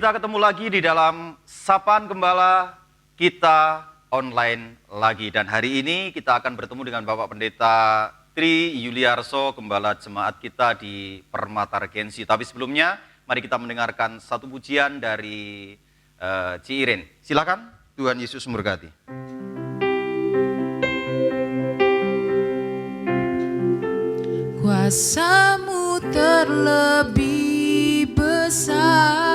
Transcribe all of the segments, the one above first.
kita ketemu lagi di dalam Sapaan Gembala kita online lagi. Dan hari ini kita akan bertemu dengan Bapak Pendeta Tri Yuliarso, Gembala Jemaat kita di Permata Regensi. Tapi sebelumnya, mari kita mendengarkan satu pujian dari Ci Iren. Silakan, Tuhan Yesus memberkati. Kuasa-Mu terlebih besar,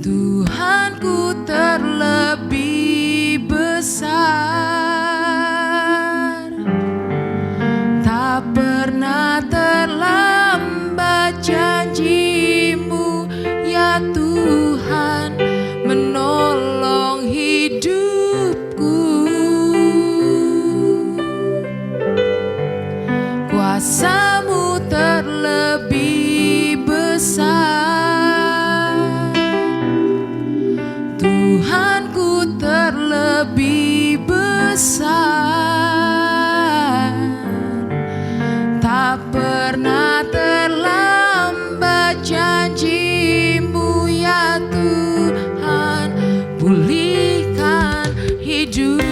Tuhanku terlebih besar, tak pernah terlambat janji-Mu ya Tuhan menolong hidupku. Kuasa-Mu terlebih besar, Tuhanku terlebih besar, tak pernah terlambat janji-Mu ya Tuhan, pulihkan hidupku.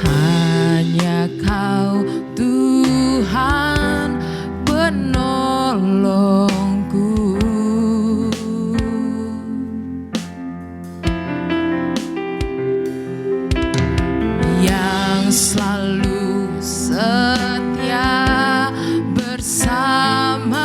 Hanya Kau Tuhan penolongku, yang selalu setia bersamaku.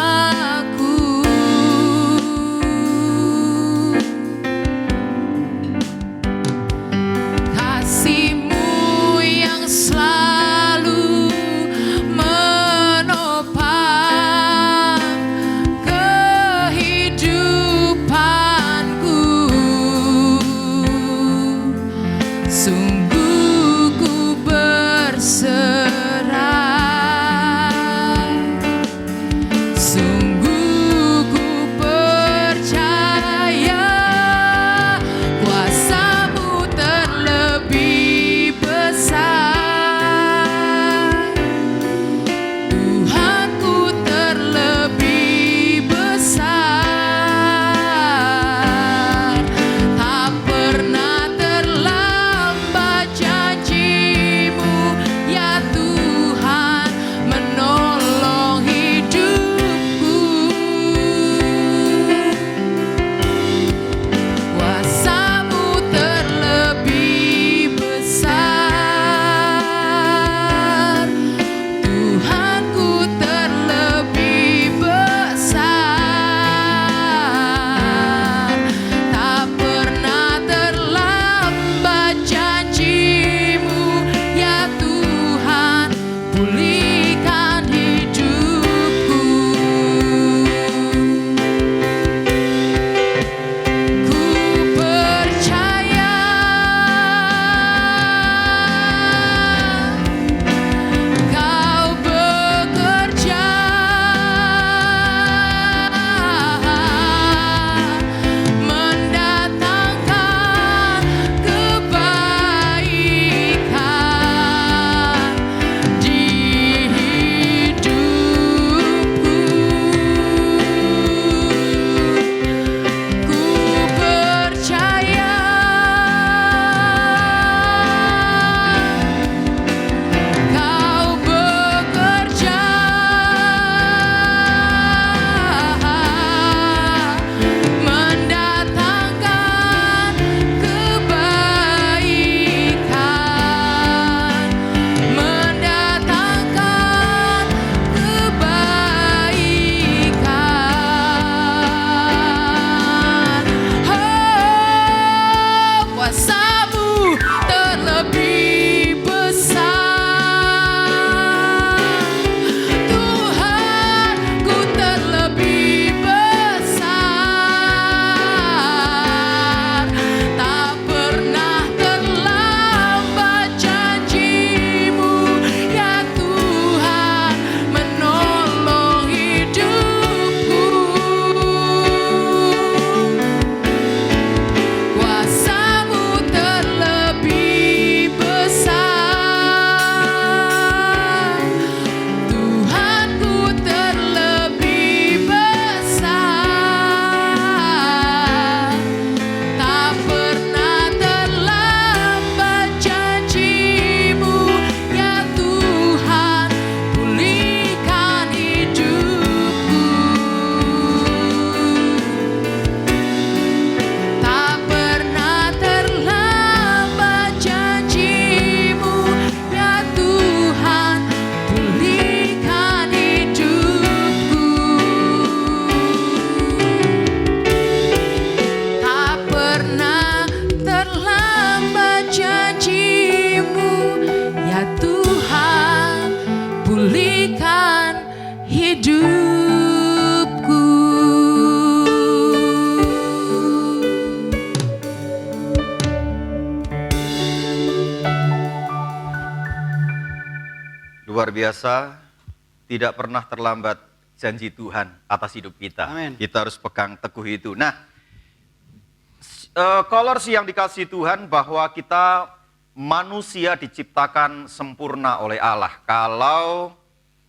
luar biasa, tidak pernah terlambat janji Tuhan atas hidup kita. Amin. Kita harus pegang teguh itu. Nah, Colors yang dikasih Tuhan bahwa kita manusia diciptakan sempurna oleh Allah. Kalau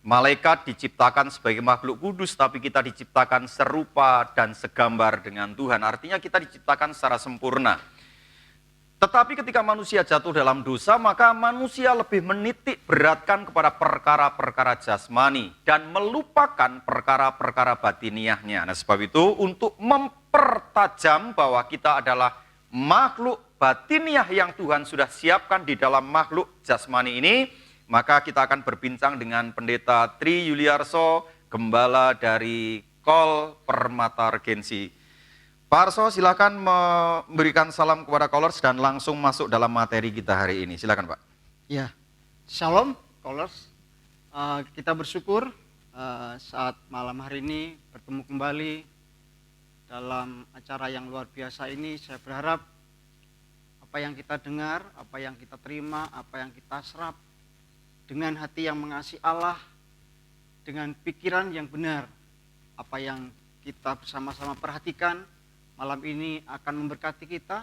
malaikat diciptakan sebagai makhluk kudus, tapi kita diciptakan serupa dan segambar dengan Tuhan. Artinya kita diciptakan secara sempurna. Tetapi ketika manusia jatuh dalam dosa, maka manusia lebih menitik beratkan kepada perkara-perkara jasmani dan melupakan perkara-perkara batiniahnya. Nah, sebab itu untuk mempertajam bahwa kita adalah makhluk batiniah yang Tuhan sudah siapkan di dalam makhluk jasmani ini, maka kita akan berbincang dengan Pendeta Tri Yuliarso, gembala dari Kol Permata Regensi. Pak Arso, silakan memberikan salam kepada Colors dan langsung masuk dalam materi kita hari ini. Silakan, Pak. Ya, Shalom Colors. Kita bersyukur saat malam hari ini bertemu kembali dalam acara yang luar biasa ini. Saya berharap apa yang kita dengar, apa yang kita terima, apa yang kita serap dengan hati yang mengasihi Allah, dengan pikiran yang benar, apa yang kita bersama-sama perhatikan malam ini akan memberkati kita,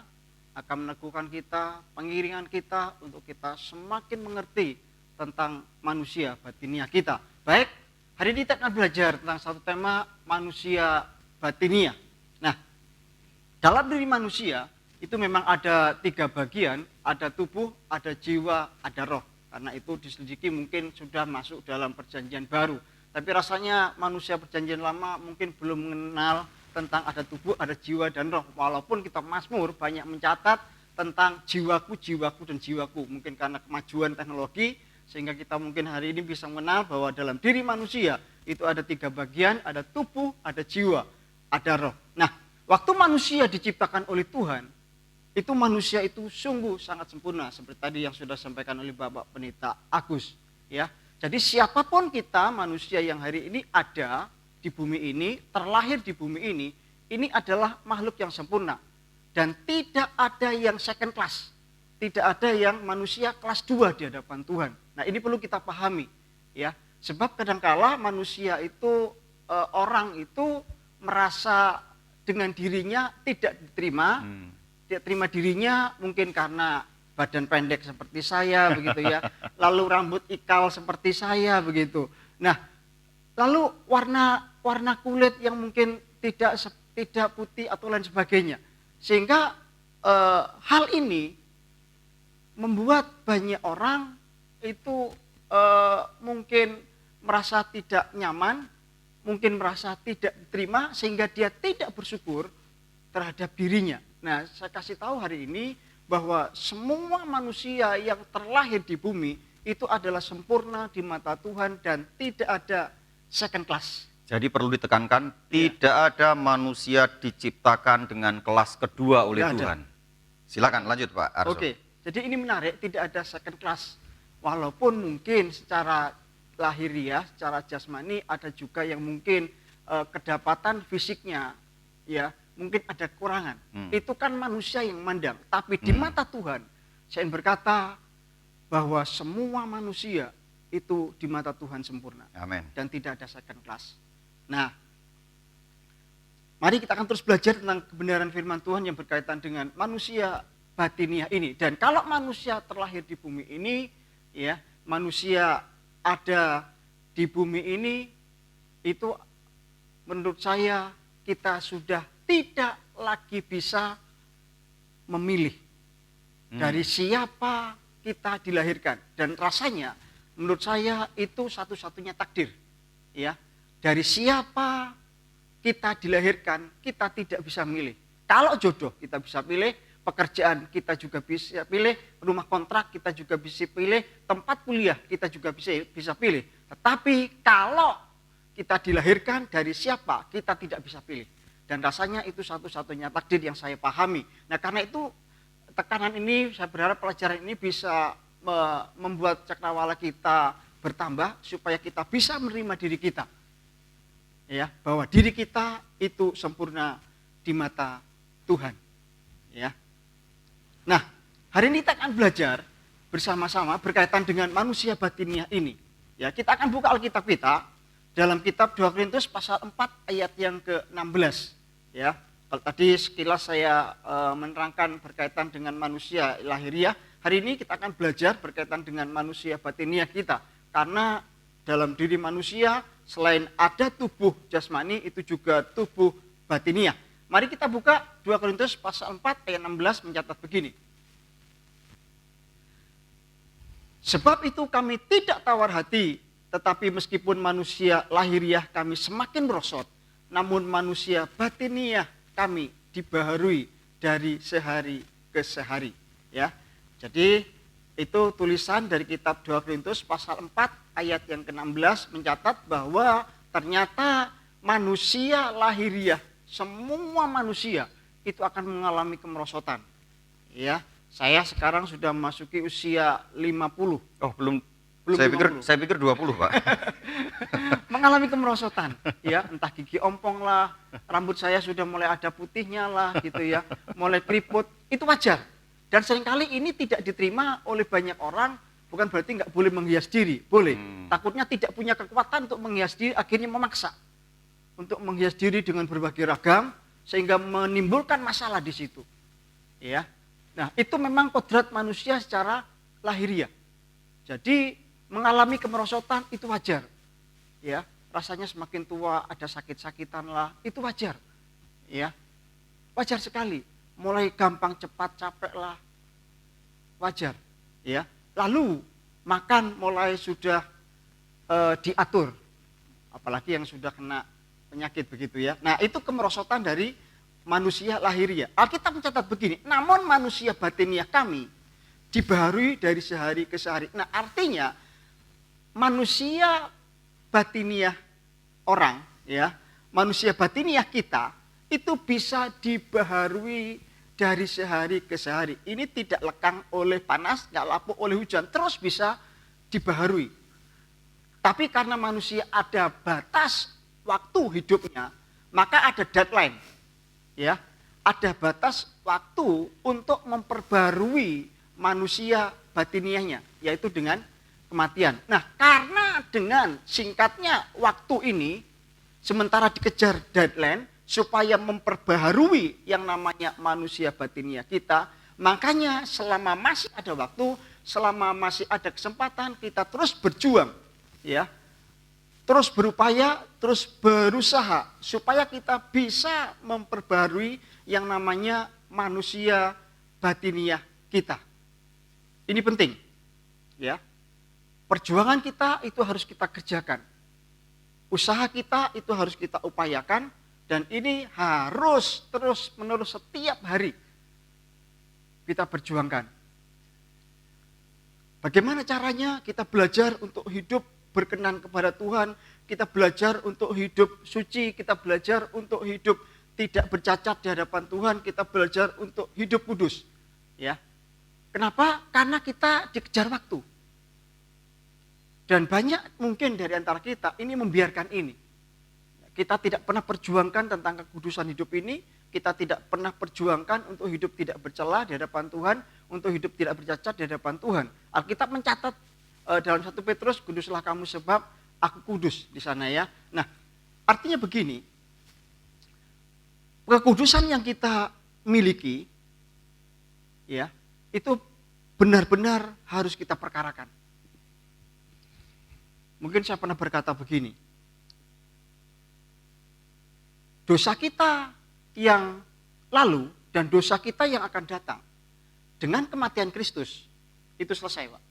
akan meneguhkan kita, pengiringan kita untuk kita semakin mengerti tentang manusia batiniah kita. Baik, hari ini kita akan belajar tentang satu tema manusia batiniah. Nah, dalam diri manusia itu memang ada 3 bagian, ada tubuh, ada jiwa, ada roh. Karena itu diselidiki mungkin sudah masuk dalam perjanjian baru. Tapi rasanya manusia perjanjian lama mungkin belum mengenal tentang ada tubuh, ada jiwa dan roh. Walaupun kita Mazmur banyak mencatat tentang jiwaku, jiwaku dan jiwaku. Mungkin karena kemajuan teknologi sehingga kita mungkin hari ini bisa mengenal bahwa dalam diri manusia itu ada 3 bagian, ada tubuh, ada jiwa, ada roh. Nah, waktu manusia diciptakan oleh Tuhan, itu manusia itu sungguh sangat sempurna seperti tadi yang sudah disampaikan oleh Bapak Pendeta Agus, ya. Jadi siapapun kita manusia yang hari ini ada di bumi ini, terlahir di bumi ini adalah makhluk yang sempurna. Dan tidak ada yang second class. Tidak ada yang manusia kelas 2 di hadapan Tuhan. Nah, ini perlu kita pahami, ya. Sebab kadangkala manusia itu, orang itu merasa dengan dirinya tidak diterima. Tidak terima dirinya mungkin karena badan pendek seperti saya, begitu ya. Lalu rambut ikal seperti saya, begitu. Nah, lalu warna kulit yang mungkin tidak putih atau lain sebagainya. Sehingga hal ini membuat banyak orang itu mungkin merasa tidak nyaman, mungkin merasa tidak diterima sehingga dia tidak bersyukur terhadap dirinya. Nah, saya kasih tahu hari ini bahwa semua manusia yang terlahir di bumi itu adalah sempurna di mata Tuhan dan tidak ada second class. Jadi perlu ditekankan, tidak ada manusia diciptakan dengan kelas kedua oleh Tuhan. Silakan lanjut, Pak Arso. Oke, jadi ini menarik, tidak ada second class. Walaupun mungkin secara lahiriah, secara jasmani ada juga yang mungkin kedapatan fisiknya, ya mungkin ada kekurangan. Itu kan manusia yang mandang. Tapi di mata Tuhan, saya ingin berkata bahwa semua manusia itu di mata Tuhan sempurna. Amin. Dan tidak ada second class. Nah, mari kita akan terus belajar tentang kebenaran firman Tuhan yang berkaitan dengan manusia batiniah ini. Dan kalau manusia terlahir di bumi ini, ya, manusia ada di bumi ini, itu menurut saya kita sudah tidak lagi bisa memilih dari siapa kita dilahirkan. Dan rasanya menurut saya itu satu-satunya takdir, ya. Dari siapa kita dilahirkan, kita tidak bisa milih. Kalau jodoh kita bisa pilih, pekerjaan kita juga bisa pilih, rumah kontrak kita juga bisa pilih, tempat kuliah kita juga bisa pilih. Tetapi kalau kita dilahirkan dari siapa, kita tidak bisa pilih. Dan rasanya itu satu-satunya takdir yang saya pahami. Nah, karena itu tekanan ini, saya berharap pelajaran ini bisa membuat cakrawala kita bertambah supaya kita bisa menerima diri kita. Ya, bahwa diri kita itu sempurna di mata Tuhan. Ya. Nah, hari ini kita akan belajar bersama-sama berkaitan dengan manusia batiniah ini. Ya, kita akan buka Alkitab kita dalam kitab 2 Korintus pasal 4 ayat yang ke-16. Ya, kalau tadi sekilas saya menerangkan berkaitan dengan manusia lahiriah, hari ini kita akan belajar berkaitan dengan manusia batiniah kita. Karena dalam diri manusia selain ada tubuh jasmani, itu juga tubuh batiniah. Mari kita buka 2 Korintus pasal 4 ayat 16 mencatat begini. Sebab itu kami tidak tawar hati, tetapi meskipun manusia lahiriah kami semakin merosot, namun manusia batiniah kami dibaharui dari sehari ke sehari. Ya, jadi itu tulisan dari kitab 2 Korintus pasal 4 ayat yang ke-16 mencatat bahwa ternyata manusia lahiriah, semua manusia itu akan mengalami kemerosotan. Ya, saya sekarang sudah memasuki usia 50. Oh, belum Belum saya pikir 20, Pak. Mengalami kemerosotan, ya, entah gigi ompong lah, rambut saya sudah mulai ada putihnya lah, gitu ya, mulai keriput, itu wajar. Dan seringkali ini tidak diterima oleh banyak orang, bukan berarti nggak boleh menghias diri, boleh. Takutnya tidak punya kekuatan untuk menghias diri, akhirnya memaksa untuk menghias diri dengan berbagai ragam, sehingga menimbulkan masalah di situ. Ya, nah itu memang kodrat manusia secara lahiriah. Jadi mengalami kemerosotan itu wajar. Ya, rasanya semakin tua ada sakit-sakitan lah, itu wajar. Ya, wajar sekali. Mulai gampang cepat capek lah, wajar. Ya, lalu makan mulai sudah diatur, apalagi yang sudah kena penyakit begitu ya. Nah itu kemerosotan dari manusia lahiriah. Alkitab mencatat begini, namun manusia batiniah kami dibaharui dari sehari ke sehari. Nah artinya manusia batiniah orang, ya, manusia batiniah kita itu bisa dibaharui dari sehari ke sehari. Ini tidak lekang oleh panas, nggak lapuk oleh hujan, terus bisa dibaharui. Tapi karena manusia ada batas waktu hidupnya, maka ada deadline. Ya, ada batas waktu untuk memperbarui manusia batiniahnya, yaitu dengan kematian. Nah, karena dengan singkatnya waktu ini, sementara dikejar deadline, supaya memperbaharui yang namanya manusia batiniah kita, makanya selama masih ada waktu, selama masih ada kesempatan, kita terus berjuang, ya, terus berupaya, terus berusaha supaya kita bisa memperbaharui yang namanya manusia batiniah kita. Ini penting, ya. Perjuangan kita itu harus kita kerjakan. Usaha kita itu harus kita upayakan, dan ini harus terus-menerus setiap hari kita perjuangkan. Bagaimana caranya? Kita belajar untuk hidup berkenan kepada Tuhan, kita belajar untuk hidup suci, kita belajar untuk hidup tidak bercacat di hadapan Tuhan, kita belajar untuk hidup kudus. Ya. Kenapa? Karena kita dikejar waktu. Dan banyak mungkin dari antara kita ini membiarkan ini. Kita tidak pernah perjuangkan tentang kekudusan hidup ini, kita tidak pernah perjuangkan untuk hidup tidak bercela di hadapan Tuhan, untuk hidup tidak bercacat di hadapan Tuhan. Alkitab mencatat dalam 1 Petrus, kuduslah kamu sebab aku kudus di sana ya. Nah, artinya begini, kekudusan yang kita miliki, ya, itu benar-benar harus kita perkarakan. Mungkin saya pernah berkata begini, dosa kita yang lalu dan dosa kita yang akan datang dengan kematian Kristus itu selesai, Pak.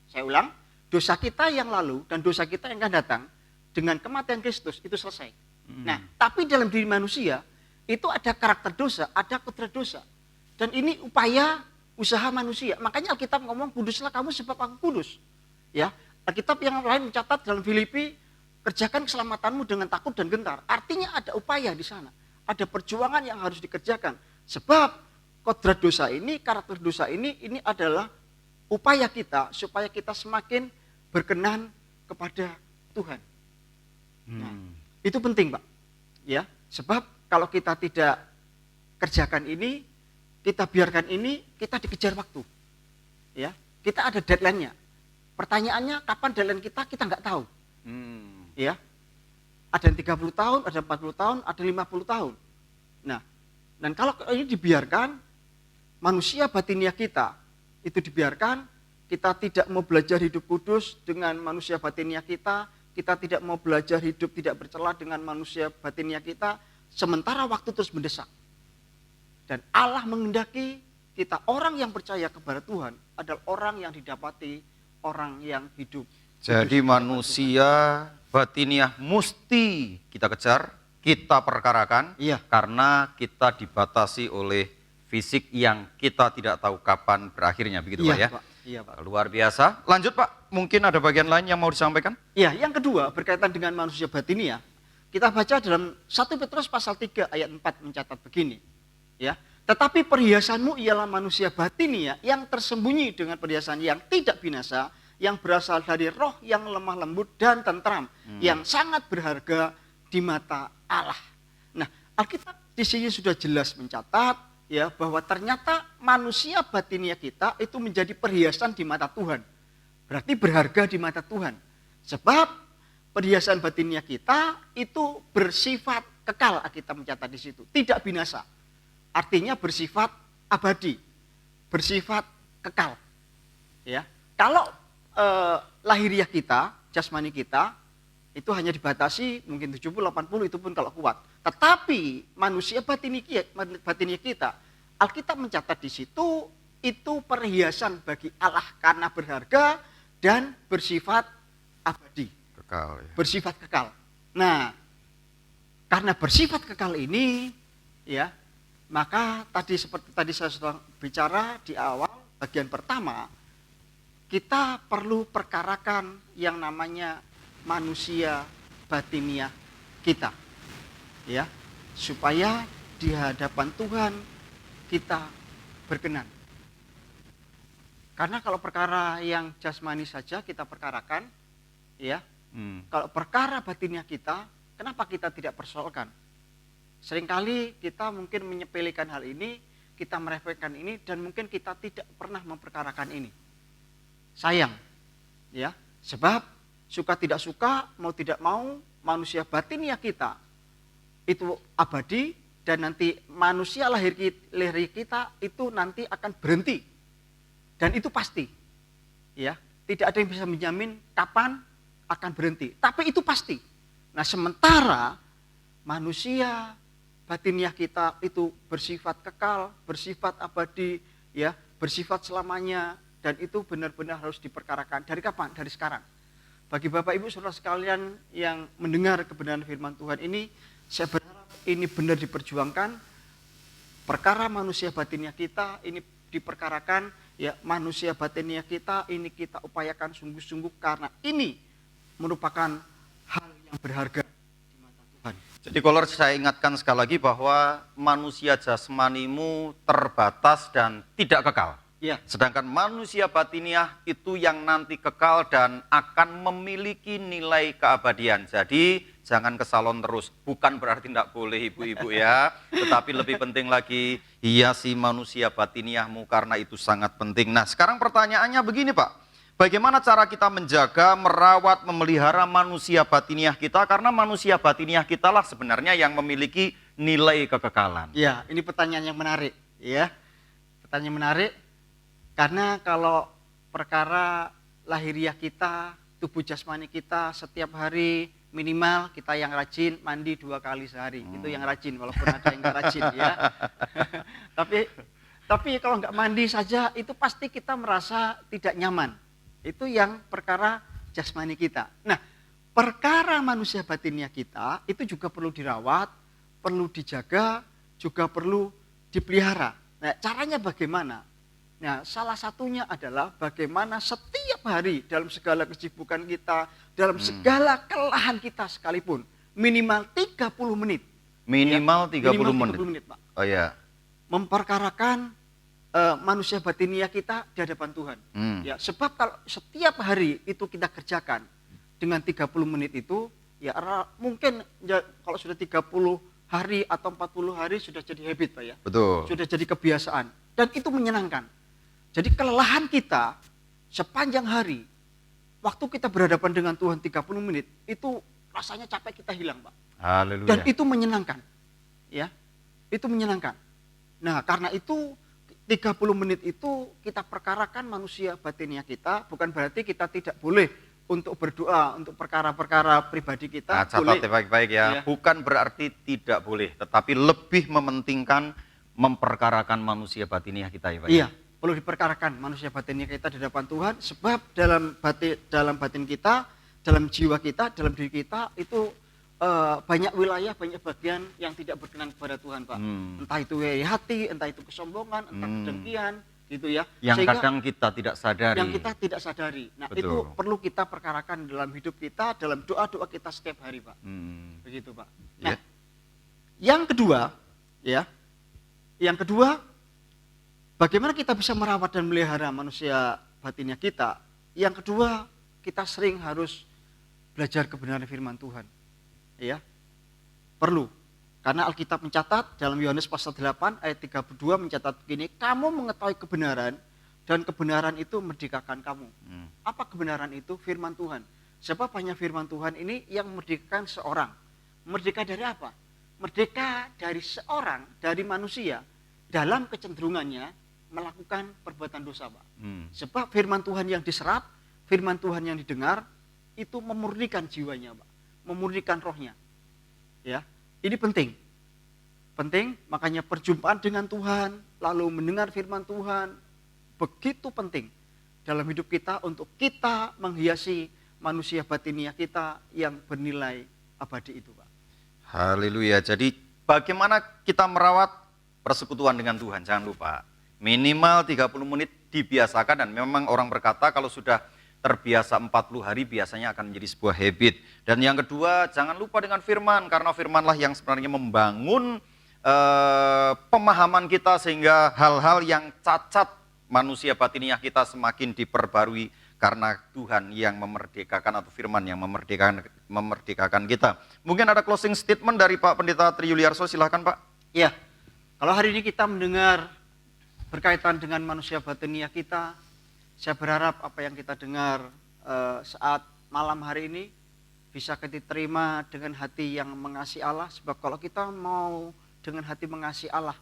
Saya ulang, dosa kita yang lalu dan dosa kita yang akan datang dengan kematian Kristus itu selesai. Nah, tapi dalam diri manusia itu ada karakter dosa, ada kodrat dosa. Dan ini upaya usaha manusia. Makanya Alkitab ngomong, kuduslah kamu sebab aku kudus. Ya, Alkitab yang lain mencatat dalam Filipi, kerjakan keselamatanmu dengan takut dan gentar. Artinya ada upaya di sana. Ada perjuangan yang harus dikerjakan. Sebab kodrat dosa ini, karakter dosa ini adalah upaya kita supaya kita semakin berkenan kepada Tuhan. Nah, itu penting, Pak. Ya, sebab kalau kita tidak kerjakan ini, kita biarkan ini, kita dikejar waktu. Ya, kita ada deadline-nya. Pertanyaannya kapan deadline kita nggak tahu. Hmm. Ya. Ada yang 30 tahun, ada 40 tahun, ada 50 tahun. Nah, dan kalau ini dibiarkan, manusia batiniah kita itu dibiarkan, kita tidak mau belajar hidup kudus dengan manusia batiniah kita tidak mau belajar hidup tidak bercela dengan manusia batiniah kita, sementara waktu terus mendesak. Dan Allah menghendaki kita, orang yang percaya kepada Tuhan adalah orang yang didapati orang yang hidup. Jadi manusia batiniah mesti kita kejar, kita perkarakan, Iya. karena kita dibatasi oleh fisik yang kita tidak tahu kapan berakhirnya, begitu Pak ya? Pak. Iya, Pak. Luar biasa. Lanjut Pak, mungkin ada bagian lain yang mau disampaikan? Ya, yang kedua berkaitan dengan manusia batiniah, kita baca dalam 1 Petrus pasal 3 ayat 4 mencatat begini. Ya, tetapi perhiasanmu ialah manusia batiniah yang tersembunyi dengan perhiasan yang tidak binasa, yang berasal dari roh yang lemah lembut dan tentram, yang sangat berharga di mata Allah. Nah, Alkitab di sini sudah jelas mencatat ya bahwa ternyata manusia batiniah kita itu menjadi perhiasan di mata Tuhan. Berarti berharga di mata Tuhan. Sebab perhiasan batiniah kita itu bersifat kekal, kita mencatat di situ, tidak binasa. Artinya bersifat abadi, bersifat kekal. Ya. Kalau lahiriah kita, jasmani kita itu hanya dibatasi mungkin 70-80 itu pun kalau kuat. Tetapi manusia batiniah kita, Alkitab mencatat di situ itu perhiasan bagi Allah karena berharga dan bersifat abadi. Kekal ya. Bersifat kekal. Nah, karena bersifat kekal ini ya, maka seperti tadi saya sudah bicara di awal bagian pertama, kita perlu perkarakan yang namanya manusia batiniah kita. Ya, supaya di hadapan Tuhan kita berkenan. Karena kalau perkara yang jasmani saja kita perkarakan, ya. Kalau perkara batiniah kita, kenapa kita tidak persoalkan? Seringkali kita mungkin menyepelekan hal ini, kita meremehkan ini, dan mungkin kita tidak pernah memperkarakan ini. Sayang, ya. Sebab suka tidak suka, mau tidak mau, manusia batiniah kita itu abadi, dan nanti manusia lahir kita itu nanti akan berhenti. Dan itu pasti. Ya, tidak ada yang bisa menjamin kapan akan berhenti, tapi itu pasti. Nah, sementara manusia batiniah kita itu bersifat kekal, bersifat abadi, ya, bersifat selamanya, dan itu benar-benar harus diperkarakan. Dari kapan? Dari sekarang. Bagi Bapak Ibu Saudara sekalian yang mendengar kebenaran firman Tuhan ini, saya berharap ini benar diperjuangkan. Perkara manusia batiniah kita ini diperkarakan, ya, manusia batiniah kita ini kita upayakan sungguh-sungguh karena ini merupakan hal yang berharga di mata Tuhan. Jadi Koller, saya ingatkan sekali lagi bahwa manusia jasmanimu terbatas dan tidak kekal. Ya. Sedangkan manusia batiniah itu yang nanti kekal dan akan memiliki nilai keabadian. Jadi jangan kesalon terus. Bukan berarti tidak boleh ibu-ibu ya. Tetapi lebih penting lagi, hiasi manusia batiniahmu karena itu sangat penting. Nah, sekarang pertanyaannya begini Pak. Bagaimana cara kita menjaga, merawat, memelihara manusia batiniah kita? Karena manusia batiniah kita lah sebenarnya yang memiliki nilai kekekalan. Ya, ini pertanyaan yang menarik. Ya, pertanyaan menarik. Karena kalau perkara lahiriah kita, tubuh jasmani kita setiap hari minimal kita yang rajin mandi 2 kali sehari. Itu yang rajin, walaupun ada yang nggak rajin ya. Tapi kalau nggak mandi saja itu pasti kita merasa tidak nyaman. Itu yang perkara jasmani kita. Nah, perkara manusia batiniah kita itu juga perlu dirawat, perlu dijaga, juga perlu dipelihara. Nah, caranya bagaimana? Nah, salah satunya adalah bagaimana setiap hari dalam segala kesibukan kita, dalam segala kelelahan kita sekalipun, minimal 30 menit. Minimal 30 minimal 30 menit. menit, Pak. Oh ya. Memperkarakan manusia batiniah kita di hadapan Tuhan. Ya, sebab kalau setiap hari itu kita kerjakan dengan 30 menit itu, ya mungkin ya, kalau sudah 30 hari atau 40 hari sudah jadi habit Pak ya. Betul. Sudah jadi kebiasaan. Dan itu menyenangkan. Jadi kelelahan kita sepanjang hari waktu kita berhadapan dengan Tuhan 30 menit, itu rasanya capek kita hilang, Pak. Haleluya. Dan itu menyenangkan. Ya. Itu menyenangkan. Nah, karena itu 30 menit itu kita perkarakan manusia batinnya kita, bukan berarti kita tidak boleh untuk berdoa untuk perkara-perkara pribadi kita. Nah, catat baik-baik ya. Ya. Bukan berarti tidak boleh, tetapi lebih mementingkan memperkarakan manusia batiniah kita ya Pak. Iya, perlu diperkarakan manusia batinnya kita di hadapan Tuhan, sebab dalam batin kita, dalam jiwa kita, dalam diri kita itu banyak wilayah, banyak bagian yang tidak berkenan kepada Tuhan, Pak. Entah itu hati, entah itu kesombongan, entah kedengkian, gitu ya. Yang kadang kita tidak sadari. Yang kita tidak sadari. Nah, Betul. itu perlu kita perkarakan dalam hidup kita, dalam doa-doa kita setiap hari, Pak. Begitu, Pak. Nah, yang kedua, ya, bagaimana kita bisa merawat dan melihara manusia batinnya kita? Yang kedua, kita sering harus belajar kebenaran firman Tuhan. Ya, perlu. Karena Alkitab mencatat dalam Yohanes pasal 8 ayat 32 mencatat begini, kamu mengetahui kebenaran dan kebenaran itu merdekakan kamu. Apa kebenaran itu? Firman Tuhan. Sebab hanya firman Tuhan ini yang merdekakan seorang. Merdeka dari apa? Merdeka dari seorang, dari manusia dalam kecenderungannya melakukan perbuatan dosa, Pak. Sebab firman Tuhan yang diserap, firman Tuhan yang didengar itu memurnikan jiwanya, Pak. Memurnikan rohnya. Ya. Ini penting, makanya perjumpaan dengan Tuhan, lalu mendengar firman Tuhan, begitu penting dalam hidup kita untuk kita menghiasi manusia batiniah kita yang bernilai abadi itu, Pak. Haleluya. Jadi bagaimana kita merawat persekutuan dengan Tuhan? Jangan lupa, minimal 30 menit dibiasakan, dan memang orang berkata kalau sudah terbiasa 40 hari biasanya akan menjadi sebuah habit. Dan yang kedua, jangan lupa dengan firman, karena firmanlah yang sebenarnya membangun pemahaman kita sehingga hal-hal yang cacat manusia batiniah kita semakin diperbarui karena Tuhan yang memerdekakan, atau firman yang memerdekakan kita. Mungkin ada closing statement dari Pak Pendeta Tri Yuliarso, silahkan Pak. Ya, kalau hari ini kita mendengar berkaitan dengan manusia batiniah kita, saya berharap apa yang kita dengar saat malam hari ini bisa kita terima dengan hati yang mengasihi Allah. Sebab kalau kita mau dengan hati mengasihi Allah,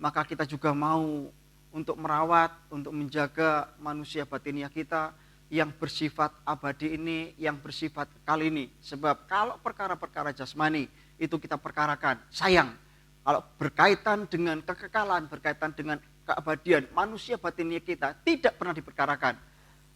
maka kita juga mau untuk merawat, untuk menjaga manusia batiniah kita yang bersifat abadi ini, yang bersifat kekal ini. Sebab kalau perkara-perkara jasmani itu kita perkarakan, sayang. Kalau berkaitan dengan kekekalan, berkaitan dengan keabadian, manusia batiniah kita tidak pernah diperkarakan.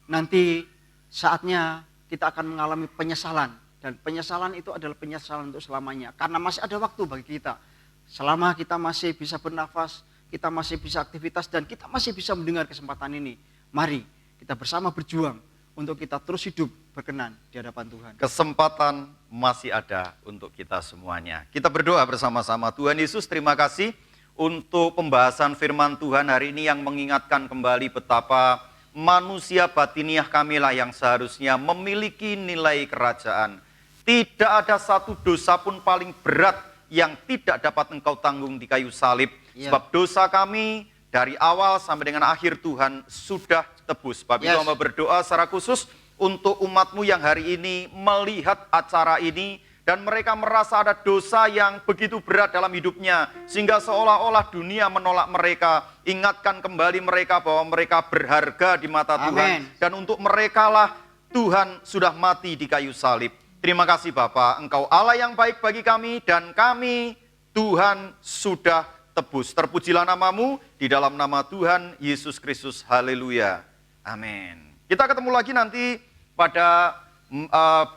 Nanti saatnya kita akan mengalami penyesalan. Dan penyesalan itu adalah penyesalan untuk selamanya. Karena masih ada waktu bagi kita. Selama kita masih bisa bernafas, kita masih bisa aktivitas, dan kita masih bisa mendengar kesempatan ini. Mari kita bersama berjuang untuk kita terus hidup berkenan di hadapan Tuhan. Kesempatan masih ada untuk kita semuanya. Kita berdoa bersama-sama. Tuhan Yesus, terima kasih untuk pembahasan firman Tuhan hari ini yang mengingatkan kembali betapa manusia batiniah kamilah yang seharusnya memiliki nilai kerajaan. Tidak ada satu dosa pun paling berat yang tidak dapat engkau tanggung di kayu salib. Sebab dosa kami dari awal sampai dengan akhir Tuhan sudah tebus. Sebab itu hamba berdoa secara khusus untuk umatmu yang hari ini melihat acara ini, dan mereka merasa ada dosa yang begitu berat dalam hidupnya, sehingga seolah-olah dunia menolak mereka. Ingatkan kembali mereka bahwa mereka berharga di mata Tuhan. Dan untuk mereka lah Tuhan sudah mati di kayu salib. Terima kasih Bapa, Engkau Allah yang baik bagi kami, dan kami Tuhan sudah tebus. Terpujilah namamu di dalam nama Tuhan Yesus Kristus. Haleluya. Amin. Kita ketemu lagi nanti pada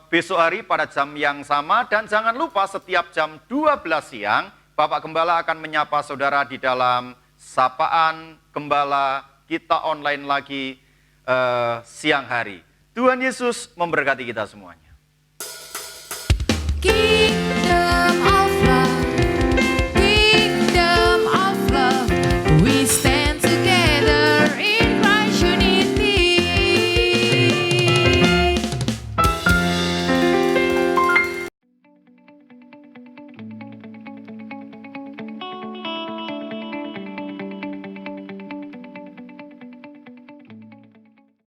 besok hari pada jam yang sama, dan jangan lupa setiap jam 12 siang Bapak Gembala akan menyapa saudara di dalam sapaan Gembala kita online lagi siang hari. Tuhan Yesus memberkati kita semuanya.